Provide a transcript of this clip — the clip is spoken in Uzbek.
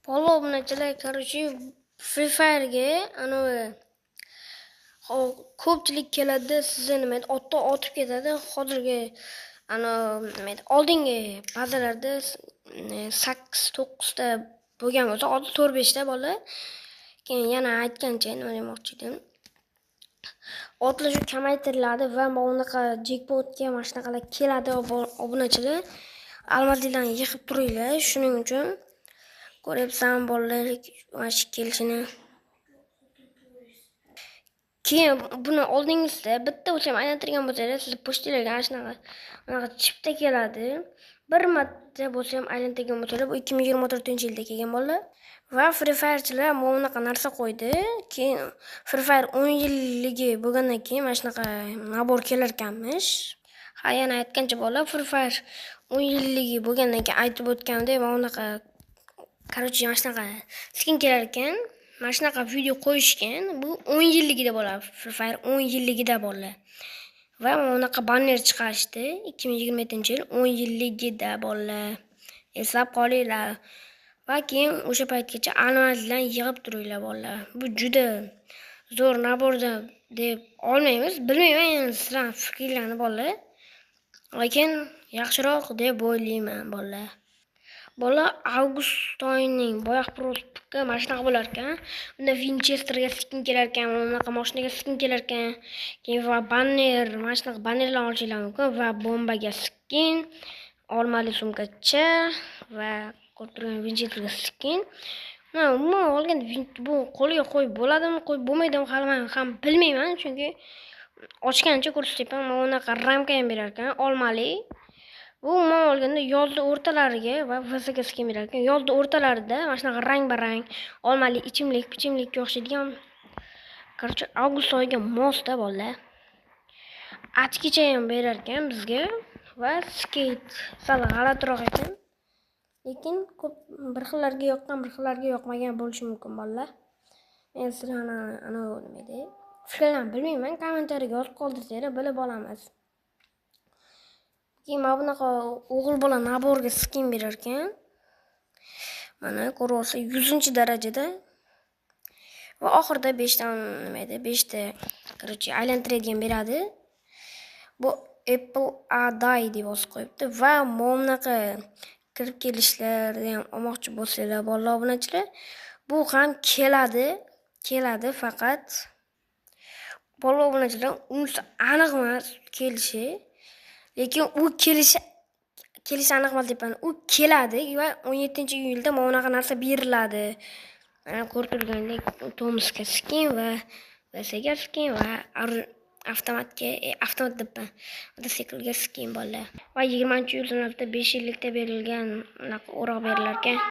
Polomnachilar, короче, Free Fire'ga ko'pchilik keladi, sizni nima edi, otib ketadi. Hozirgi nima edi, oldingi bazalarda 8-9 ta bo'lgan bo'lsa, hozir 4-5 ta bola. Keyin yana aytgancha nima demoqchi edim. Otlash kamaytiriladi va bunaqa jackpotga mana shunaqalar keladi, obunachilar. Almazinglarni yig'ib turinglar. Shuning uchun ko'ryapsan bolalar mana shu kelishini. Keyin buni oldingizda bitta o'sha aylantirgan bo'lsangiz, siz pochtalarga shunaqa chipta keladi. Bir marta bo'lsa ham aylantirgan bo'lsangiz, bu 2024-yilda kelgan bolalar. Va Free Fire'chilar mana bunaqa narsa qo'ydi. Keyin Free Fire 10 yilligi bo'lgandan keyin mana shunaqa nabor kelar ekanmish. Ha, yana aytgancha bolalar, Free Fire 10 yilligi bo'lgandan keyin aytib o'tgandek, mana bunaqa короче, mana shunaqa skin kelar ekan. Mana shunaqa video qo'yishgan. Bu 10 yilligida bo'ladi. Free Fire 10 yilligida bo'ladi. Va mana bunaqa banner chiqarishdi. 2027-yil 10 yilligida bo'ladi. Eslab qolinglar. Va keyin o'sha paytgacha almazlarni yig'ib turinglar bolalar. Bu juda zo'r naborda deb olmaymiz. Bilmayman, endi sizlar fikrlarni bolalar. Lekin yaxshiroq deb o'ylayman bolalar. Bola avgust oyining boyoq prospektga mana shunaqa bo'lar ekan. Unda Winchesterga skin kelar ekan, bunaqa mashinaga skin kelar ekan. Keyin va banner, mana shunaqa bannerlar olishingiz mumkin va bombaga skin, olmali sumkacha va ko'rib turgan Winchesterga skin. Umuman olganda bu qo'lga qo'yib bo'ladimi, qo'yib bo'lmaydimi hali men ham bilmayman, chunki ochgancha ko'rsatyapman. Mana bunaqa ramka ham berar ekan, olmali. Bu umuman olganda yozda o'rtalariga va vasaga skin berar ekan. Yozda o'rtalarida mana shunaqa rang-barang olmali ichimlikka o'xshaydigan. Короче, avgust oyiga mosda bolalar. Achkicha ham berar ekan bizga va skate sal g'alatiroq ekan. Lekin ko'p bir xillarga yoqqan, bir xillarga yoqmagan bo'lishi mumkin bolalar. Men sizlarni nima edi? Fikrlarimni bilmayman, kommentariyaga yozib qoldirsanglar bilib olamiz. Keyin mana bunaqa o'g'il bola naborga skin berar ekan. Mana ko'ryapsiz 100-darajada. Va oxirida 5 ta nima edi? 5 ta короче aylantiradigan beradi. Bu Apple Aday deb yozib qo'yibdi va mana bunaqa kirib kelishlarni ham olmoqchi bo'lsanglar, bolalar obunachilar, bu ham keladi faqat bolalar obunachilar unisi aniq emas kelishi. Lekin u kelishi aniq emas deyapman. U keladi va 17-iyulda mana bunaqa narsa beriladi. Mana ko'rib turgandek Tomska skin va Sega skin va avtomat debman. Mototsiklga skin bolalar. Va 20-iyul sanasida 5 yillikda berilgan o'roq berilar ekan.